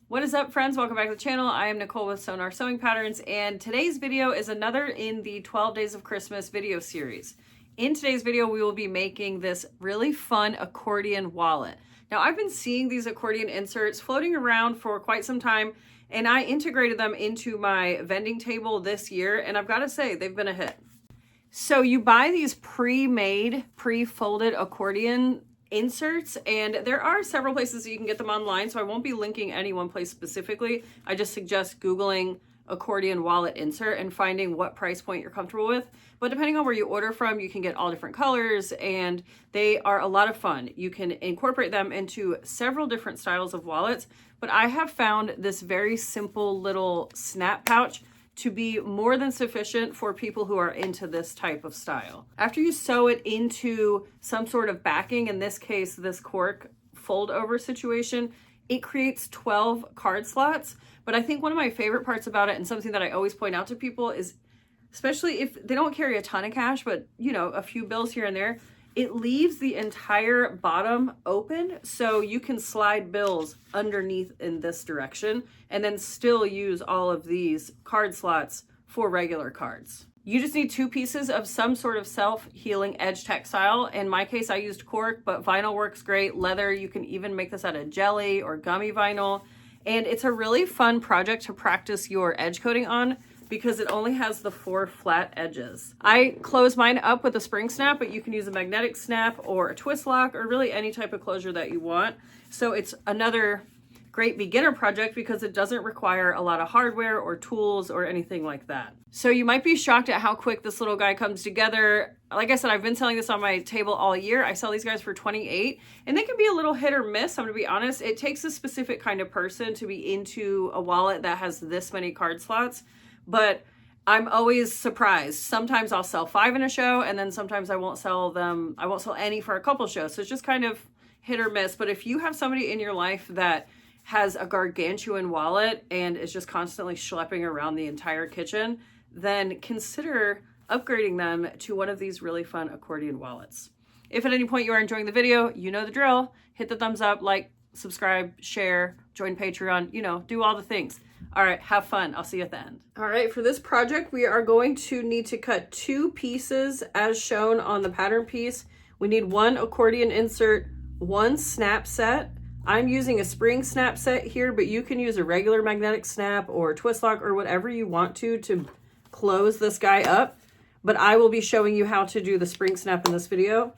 What is up, friends? Welcome back to the channel. I am Nicole with SewGnar Sewing Patterns, and today's video is another in the 12 Days of Christmas video series. In today's video, we will be making this really fun accordion wallet. Now, I've been seeing these accordion inserts floating around for quite some time, and I integrated them into my vending table this year, and I've got to say, they've been a hit. So you buy these pre-made, pre-folded accordion inserts, and there are several places that you can get them online, so I won't be linking any one place specifically. I just suggest Googling accordion wallet insert and finding what price point you're comfortable with. But depending on where you order from, you can get all different colors, and they are a lot of fun. You can incorporate them into several different styles of wallets, but I have found this very simple little snap pouch to be more than sufficient for people who are into this type of style. After you sew it into some sort of backing, in this case, this cork fold over situation, it creates 12 card slots. But I think one of my favorite parts about it, and something that I always point out to people, is especially if they don't carry a ton of cash, but you know, a few bills here and there, it leaves the entire bottom open, so you can slide bills underneath in this direction and then still use all of these card slots for regular cards. You just need two pieces of some sort of self-healing edge textile. In my case, I used cork, but vinyl works great. Leather, you can even make this out of jelly or gummy vinyl. And it's a really fun project to practice your edge coating on, because it only has the 4 flat edges. I close mine up with a spring snap, but you can use a magnetic snap or a twist lock or really any type of closure that you want. So it's another great beginner project because it doesn't require a lot of hardware or tools or anything like that. So you might be shocked at how quick this little guy comes together. Like I said, I've been selling this on my table all year. I sell these guys for $28, and they can be a little hit or miss. I'm gonna be honest. It takes a specific kind of person to be into a wallet that has this many card slots. But I'm always surprised. Sometimes I'll sell 5 in a show, and then sometimes I won't sell them. I won't sell any for a couple shows. So it's just kind of hit or miss. But if you have somebody in your life that has a gargantuan wallet and is just constantly schlepping around the entire kitchen, then consider upgrading them to one of these really fun accordion wallets. If at any point you are enjoying the video, you know the drill. Hit the thumbs up, like, subscribe, share, join Patreon, you know, do all the things. All right, have fun. I'll see you at the end. All right, for this project, we are going to need to cut 2 pieces as shown on the pattern piece. We need 1 accordion insert, 1 snap set. I'm using a spring snap set here, but you can use a regular magnetic snap or twist lock or whatever you want to close this guy up. But I will be showing you how to do the spring snap in this video.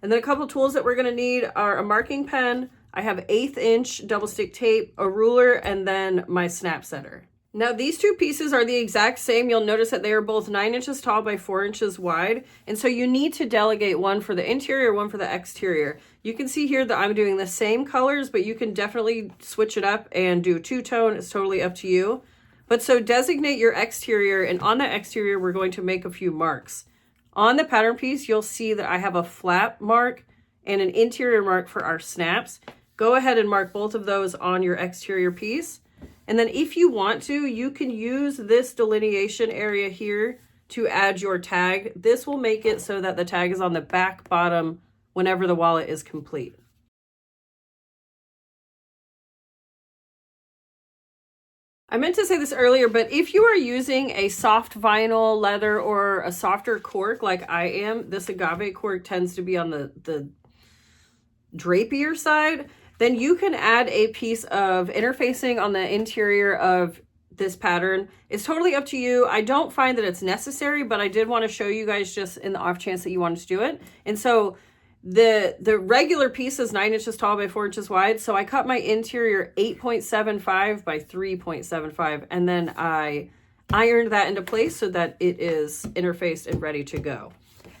And then a couple tools that we're gonna need are a marking pen. I have 1/8 inch double stick tape, a ruler, and then my snap setter. Now these 2 pieces are the exact same. You'll notice that they are both 9 inches tall by 4 inches wide. And so you need to delegate one for the interior, one for the exterior. You can see here that I'm doing the same colors, but you can definitely switch it up and do 2-tone. It's totally up to you. But so designate your exterior, and on that exterior, we're going to make a few marks. On the pattern piece, you'll see that I have a flap mark and an interior mark for our snaps. Go ahead and mark both of those on your exterior piece. And then if you want to, you can use this delineation area here to add your tag. This will make it so that the tag is on the back bottom whenever the wallet is complete. I meant to say this earlier, but if you are using a soft vinyl, leather, or a softer cork like I am, this agave cork tends to be on the drapier side, then you can add a piece of interfacing on the interior of this pattern. It's totally up to you. I don't find that it's necessary, but I did want to show you guys just in the off chance that you wanted to do it. And so the regular piece is 9 inches tall by 4 inches wide. So I cut my interior 8.75 by 3.75, and then I ironed that into place so that it is interfaced and ready to go.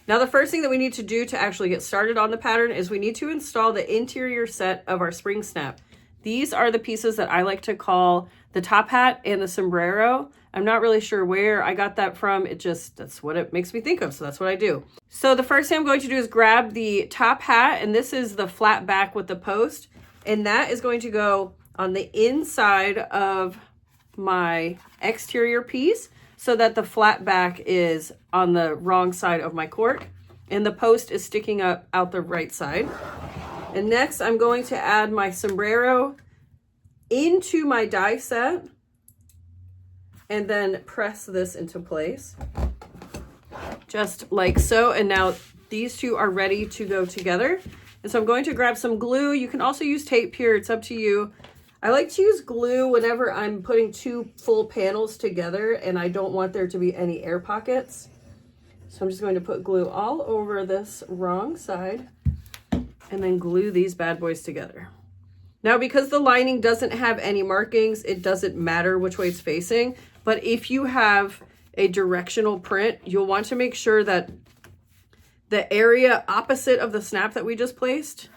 Now, the first thing that we need to do to actually get started on the pattern is we need to install the interior set of our spring snap. These are the pieces that I like to call the top hat and the sombrero. I'm not really sure where I got that from. That's what it makes me think of, so that's what I do. So the first thing I'm going to do is grab the top hat, and this is the flat back with the post, and that is going to go on the inside of my exterior piece, so that the flat back is on the wrong side of my cork and the post is sticking up out the right side. And next I'm going to add my sombrero into my die set and then press this into place. Just like so. And now these two are ready to go together. And so I'm going to grab some glue. You can also use tape here. It's up to you. I like to use glue whenever I'm putting two full panels together and I don't want there to be any air pockets. So I'm just going to put glue all over this wrong side and then glue these bad boys together. Now, because the lining doesn't have any markings, it doesn't matter which way it's facing. But if you have a directional print, you'll want to make sure that the area opposite of the snap that we just placed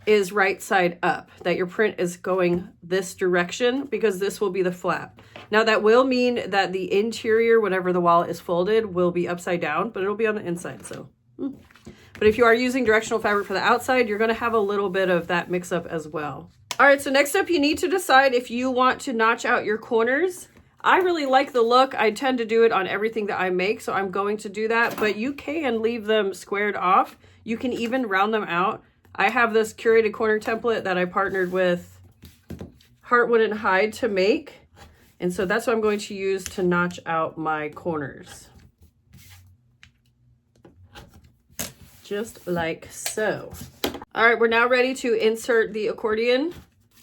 is right side up, that your print is going this direction, because this will be the flap. Now that will mean that the interior, whenever the wallet is folded, will be upside down, but it'll be on the inside. So, but if you are using directional fabric for the outside, you're going to have a little bit of that mix up as well. All right, so next up, you need to decide if you want to notch out your corners. I really like the look. I tend to do it on everything that I make, so I'm going to do that, but you can leave them squared off. You can even round them out. I have this curated corner template that I partnered with Heartwood and Hide to make, and so that's what I'm going to use to notch out my corners. Just like so. All right, we're now ready to insert the accordion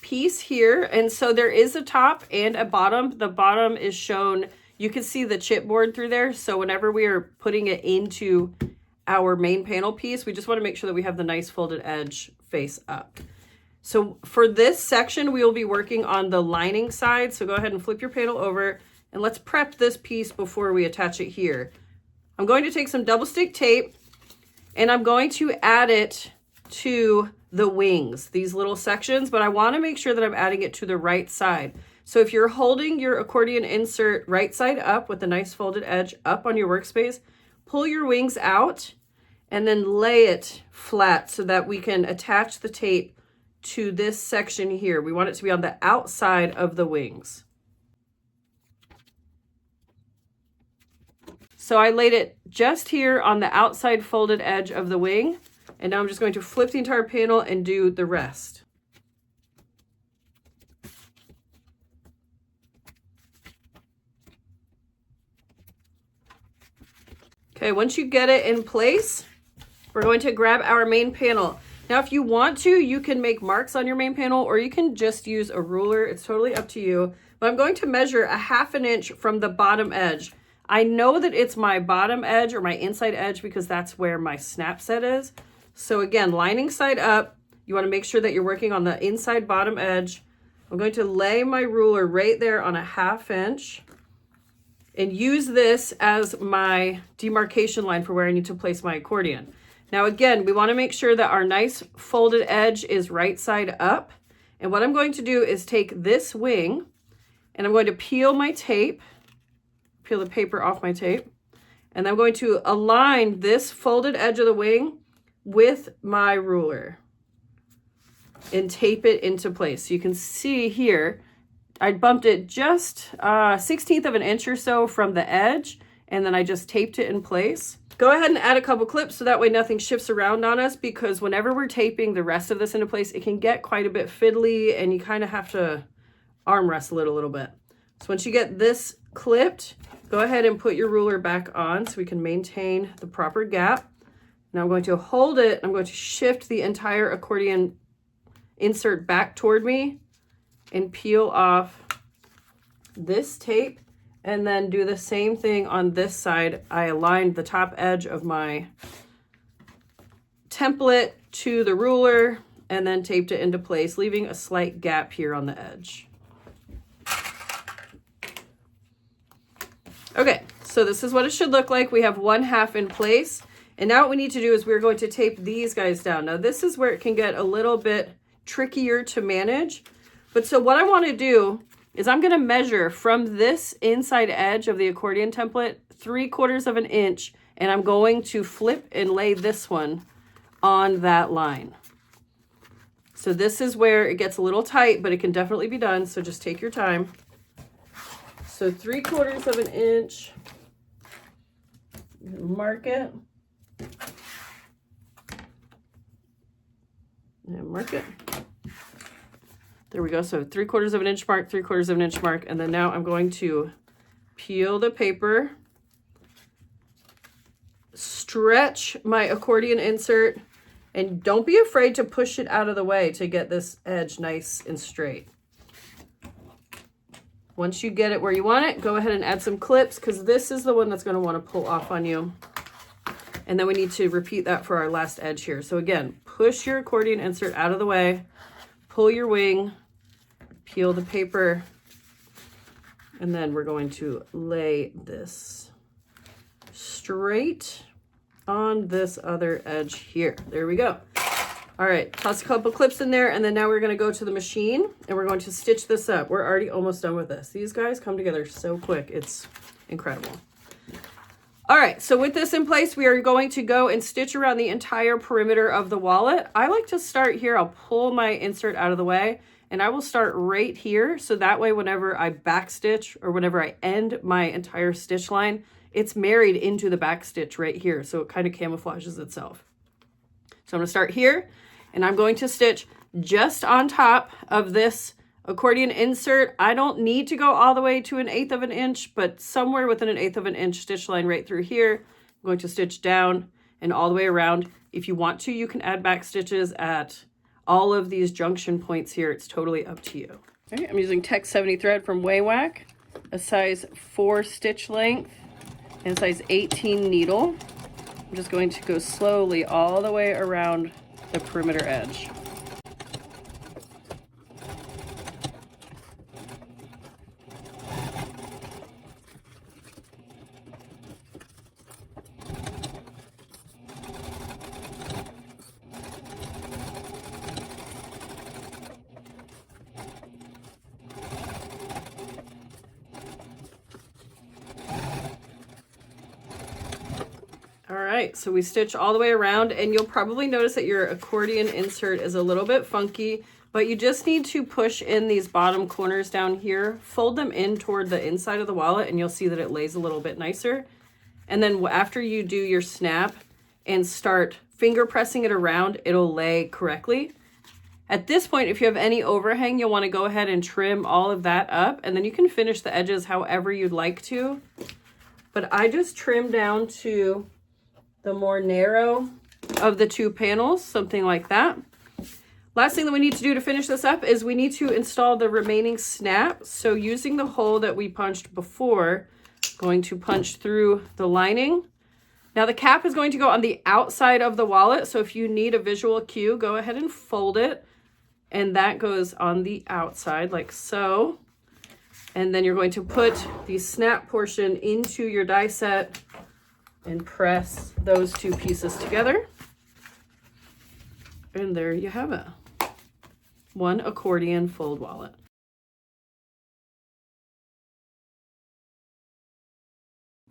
piece here. And so there is a top and a bottom. The bottom is shown, you can see the chipboard through there. So whenever we are putting it into our main panel piece, we just want to make sure that we have the nice folded edge face up. So for this section, we will be working on the lining side. So go ahead and flip your panel over and let's prep this piece before we attach it here. I'm going to take some double stick tape and I'm going to add it to the wings, these little sections, but I want to make sure that I'm adding it to the right side. So if you're holding your accordion insert right side up with a nice folded edge up on your workspace, pull your wings out and then lay it flat so that we can attach the tape to this section here. We want it to be on the outside of the wings. So I laid it just here on the outside folded edge of the wing. And now I'm just going to flip the entire panel and do the rest. Okay, once you get it in place, we're going to grab our main panel. Now, if you want to, you can make marks on your main panel or you can just use a ruler. It's totally up to you. But I'm going to measure 1/2 inch from the bottom edge. I know that it's my bottom edge or my inside edge because that's where my snap set is. So again, lining side up, you want to make sure that you're working on the inside bottom edge. I'm going to lay my ruler right there on 1/2 inch and use this as my demarcation line for where I need to place my accordion. Now again, we want to make sure that our nice folded edge is right side up. And what I'm going to do is take this wing and I'm going to peel my tape, peel the paper off my tape, and I'm going to align this folded edge of the wing with my ruler and tape it into place. So you can see here, I bumped it just 1/16 of an inch or so from the edge, and then I just taped it in place. Go ahead and add a couple clips so that way nothing shifts around on us, because whenever we're taping the rest of this into place, it can get quite a bit fiddly and you kind of have to arm wrestle it a little bit. So once you get this clipped, go ahead and put your ruler back on so we can maintain the proper gap. Now I'm going to hold it. I'm going to shift the entire accordion insert back toward me and peel off this tape and then do the same thing on this side. I aligned the top edge of my template to the ruler and then taped it into place, leaving a slight gap here on the edge. Okay, so this is what it should look like. We have 1/2 in place. And now what we need to do is we're going to tape these guys down. Now this is where it can get a little bit trickier to manage. But so what I want to do is I'm going to measure from this inside edge of the accordion template 3/4 of an inch, and I'm going to flip and lay this one on that line. So this is where it gets a little tight, but it can definitely be done. So just take your time. So 3/4 of an inch, mark it. And mark it. There we go. So 3/4 of an inch mark, 3/4 of an inch mark. And then now I'm going to peel the paper, stretch my accordion insert, and don't be afraid to push it out of the way to get this edge nice and straight. Once you get it where you want it, go ahead and add some clips because this is the one that's going to want to pull off on you. And then we need to repeat that for our last edge here. So again, push your accordion insert out of the way, pull your wing, peel the paper, and then we're going to lay this straight on this other edge here. There we go. All right, toss a couple clips in there, and then now we're gonna go to the machine and we're going to stitch this up. We're already almost done with this. These guys come together so quick. It's incredible. All right, so with this in place, we are going to go and stitch around the entire perimeter of the wallet. I like to start here. I'll pull my insert out of the way, and I will start right here. So that way, whenever I back stitch or whenever I end my entire stitch line, it's married into the back stitch right here. So it kind of camouflages itself. So I'm gonna start here, and I'm going to stitch just on top of this accordion insert. I don't need to go all the way to 1/8 of an inch, but somewhere within 1/8 of an inch stitch line right through here. I'm going to stitch down and all the way around. If you want to, you can add back stitches at all of these junction points here. It's totally up to you. All right, I'm using Tech 70 thread from Waywack, a size 4 stitch length and size 18 needle. I'm just going to go slowly all the way around the perimeter edge. All right, so we stitch all the way around, and you'll probably notice that your accordion insert is a little bit funky, but you just need to push in these bottom corners down here, fold them in toward the inside of the wallet, and you'll see that it lays a little bit nicer. And then after you do your snap and start finger pressing it around, it'll lay correctly. At this point, if you have any overhang, you'll want to go ahead and trim all of that up, and then you can finish the edges however you'd like to. But I just trim down to the more narrow of the two panels, something like that. Last thing that we need to do to finish this up is we need to install the remaining snap. So using the hole that we punched before, going to punch through the lining. Now the cap is going to go on the outside of the wallet. So if you need a visual cue, go ahead and fold it. And that goes on the outside like so. And then you're going to put the snap portion into your die set and press those two pieces together. And there you have it. One accordion fold wallet.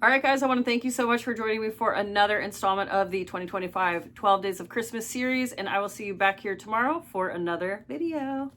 All right, guys, I want to thank you so much for joining me for another installment of the 2025 12 Days of Christmas series, and I will see you back here tomorrow for another video.